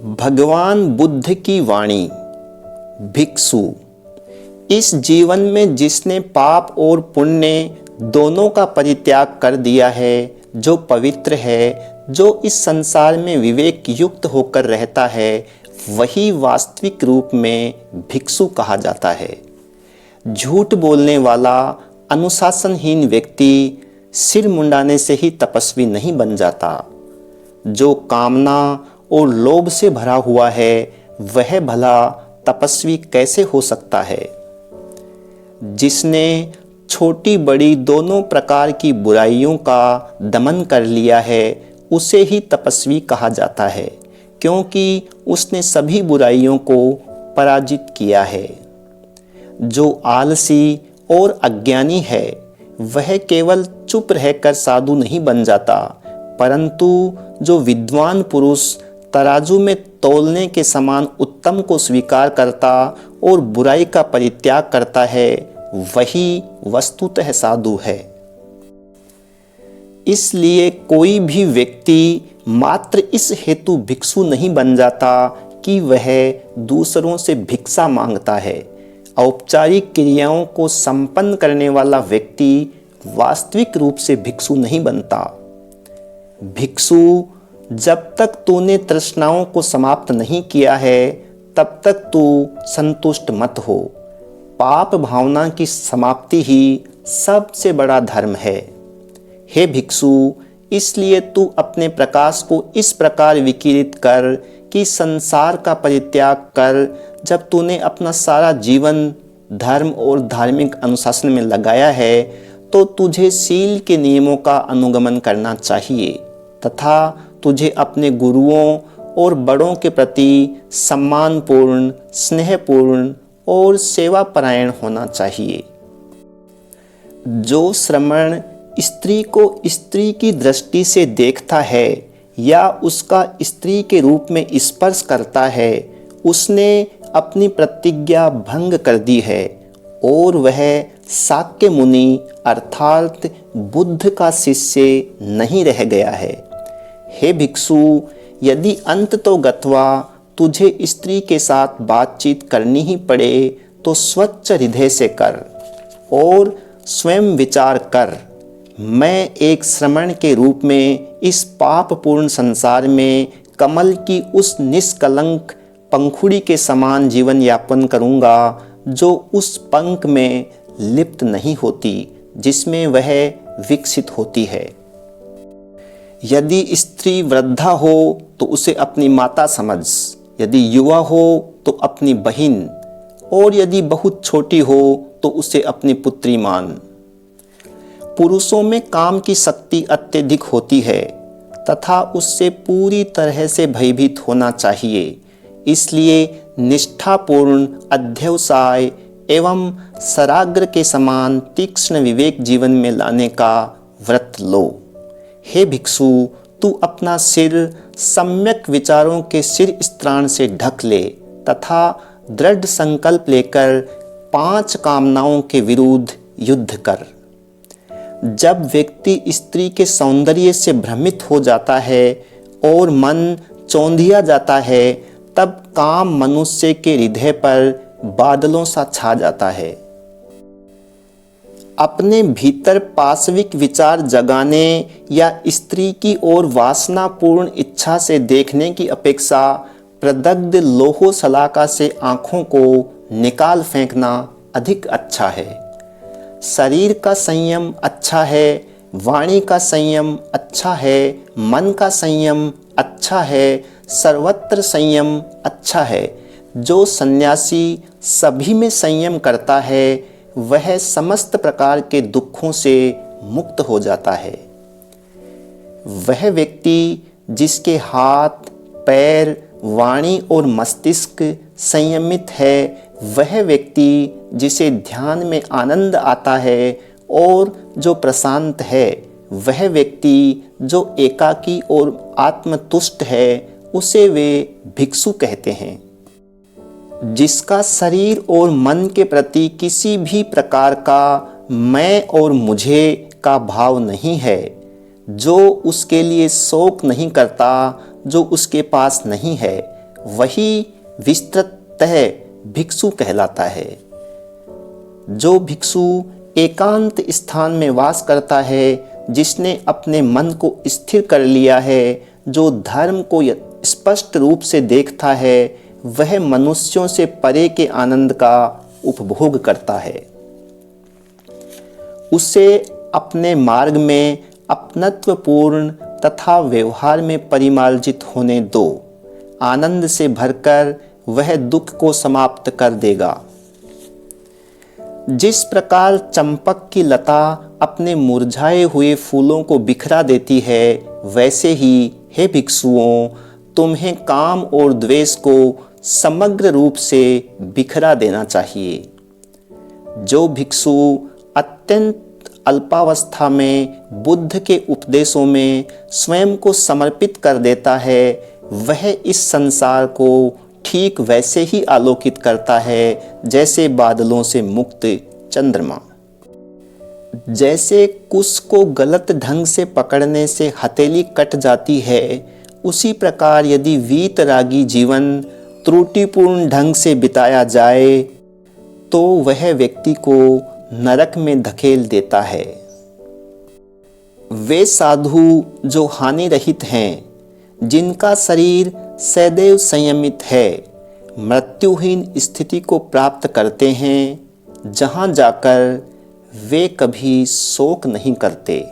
भगवान बुद्ध की वाणी। भिक्षु। इस जीवन में जिसने पाप और पुण्य दोनों का परित्याग कर दिया है, जो पवित्र है, जो इस संसार में विवेक युक्त होकर रहता है, वही वास्तविक रूप में भिक्षु कहा जाता है। झूठ बोलने वाला अनुशासनहीन व्यक्ति सिर मुंडाने से ही तपस्वी नहीं बन जाता। जो कामना और लोभ से भरा हुआ है, वह भला तपस्वी कैसे हो सकता है? जिसने छोटी बड़ी दोनों प्रकार की बुराइयों का दमन कर लिया है, उसे ही तपस्वी कहा जाता है, क्योंकि उसने सभी बुराइयों को पराजित किया है। जो आलसी और अज्ञानी है, वह केवल चुप रहकर साधु नहीं बन जाता, परंतु जो विद्वान पुरुष तराजू में तौलने के समान उत्तम को स्वीकार करता और बुराई का परित्याग करता है, वही वस्तुतः साधु है। इसलिए कोई भी व्यक्ति मात्र इस हेतु भिक्षु नहीं बन जाता कि वह दूसरों से भिक्षा मांगता है। औपचारिक क्रियाओं को संपन्न करने वाला व्यक्ति वास्तविक रूप से भिक्षु नहीं बनता। भिक्षु, जब तक तूने तृष्णाओं को समाप्त नहीं किया है, तब तक तू संतुष्ट मत हो। पाप भावना की समाप्ति ही सबसे बड़ा धर्म है। हे भिक्षु, इसलिए तू अपने प्रकाश को इस प्रकार विकिरित कर कि संसार का परित्याग कर। जब तूने अपना सारा जीवन धर्म और धार्मिक अनुशासन में लगाया है, तो तुझे शील के नियमों का अनुगमन करना चाहिए तथा तुझे अपने गुरुओं और बड़ों के प्रति सम्मानपूर्ण, स्नेहपूर्ण और सेवापरायण होना चाहिए। जो श्रमण स्त्री को स्त्री की दृष्टि से देखता है या उसका स्त्री के रूप में स्पर्श करता है, उसने अपनी प्रतिज्ञा भंग कर दी है और वह शाक्य मुनि अर्थात बुद्ध का शिष्य नहीं रह गया है। हे भिक्षु, यदि अंततो गत्वा तुझे स्त्री के साथ बातचीत करनी ही पड़े, तो स्वच्छ हृदय से कर और स्वयं विचार कर, मैं एक श्रमण के रूप में इस पापपूर्ण संसार में कमल की उस निष्कलंक पंखुड़ी के समान जीवन यापन करूँगा, जो उस पंख में लिप्त नहीं होती, जिसमें वह विकसित होती है। यदि स्त्री वृद्धा हो तो उसे अपनी माता समझ, यदि युवा हो तो अपनी बहिन, और यदि बहुत छोटी हो तो उसे अपनी पुत्री मान। पुरुषों में काम की शक्ति अत्यधिक होती है तथा उससे पूरी तरह से भयभीत होना चाहिए। इसलिए निष्ठापूर्ण अध्यवसाय एवं सराग्र के समान तीक्ष्ण विवेक जीवन में लाने का व्रत लो। हे भिक्षु, तू अपना सिर सम्यक विचारों के सिर स्त्राण से ढक ले तथा दृढ़ संकल्प लेकर 5 कामनाओं के विरुद्ध युद्ध कर। जब व्यक्ति स्त्री के सौंदर्य से भ्रमित हो जाता है और मन चौंधिया जाता है, तब काम मनुष्य के हृदय पर बादलों सा छा जाता है। अपने भीतर पाशविक विचार जगाने या स्त्री की ओर वासनापूर्ण इच्छा से देखने की अपेक्षा प्रदग्ध लोहो सलाका से आँखों को निकाल फेंकना अधिक अच्छा है। शरीर का संयम अच्छा है, वाणी का संयम अच्छा है, मन का संयम अच्छा है, सर्वत्र संयम अच्छा है। जो सन्यासी सभी में संयम करता है, वह समस्त प्रकार के दुखों से मुक्त हो जाता है। वह व्यक्ति जिसके हाथ, पैर, वाणी और मस्तिष्क संयमित है, वह व्यक्ति जिसे ध्यान में आनंद आता है और जो प्रशांत है, वह व्यक्ति जो एकाकी और आत्मतुष्ट है, उसे वे भिक्षु कहते हैं। जिसका शरीर और मन के प्रति किसी भी प्रकार का मैं और मुझे का भाव नहीं है, जो उसके लिए शोक नहीं करता जो उसके पास नहीं है, वही विस्तृततः भिक्षु कहलाता है। जो भिक्षु एकांत स्थान में वास करता है, जिसने अपने मन को स्थिर कर लिया है, जो धर्म को स्पष्ट रूप से देखता है, वह मनुष्यों से परे के आनंद का उपभोग करता है। उसे अपने मार्ग में अपनत्वपूर्ण तथा व्यवहार में परिमार्जित होने दो। आनंद से भरकर वह दुख को समाप्त कर देगा। जिस प्रकार चंपक की लता अपने मुरझाए हुए फूलों को बिखरा देती है, वैसे ही हे भिक्षुओं, तुम्हें काम और द्वेष को समग्र रूप से बिखरा देना चाहिए। जो भिक्षु अत्यंत अल्पावस्था में बुद्ध के उपदेशों में स्वयं को समर्पित कर देता है, वह इस संसार को ठीक वैसे ही आलोकित करता है जैसे बादलों से मुक्त चंद्रमा। जैसे कुश को गलत ढंग से पकड़ने से हथेली कट जाती है, उसी प्रकार यदि वीतरागी जीवन त्रुटिपूर्ण ढंग से बिताया जाए तो वह व्यक्ति को नरक में धकेल देता है। वे साधु जो हानि रहित हैं, जिनका शरीर सदैव संयमित है, मृत्युहीन स्थिति को प्राप्त करते हैं, जहाँ जाकर वे कभी शोक नहीं करते।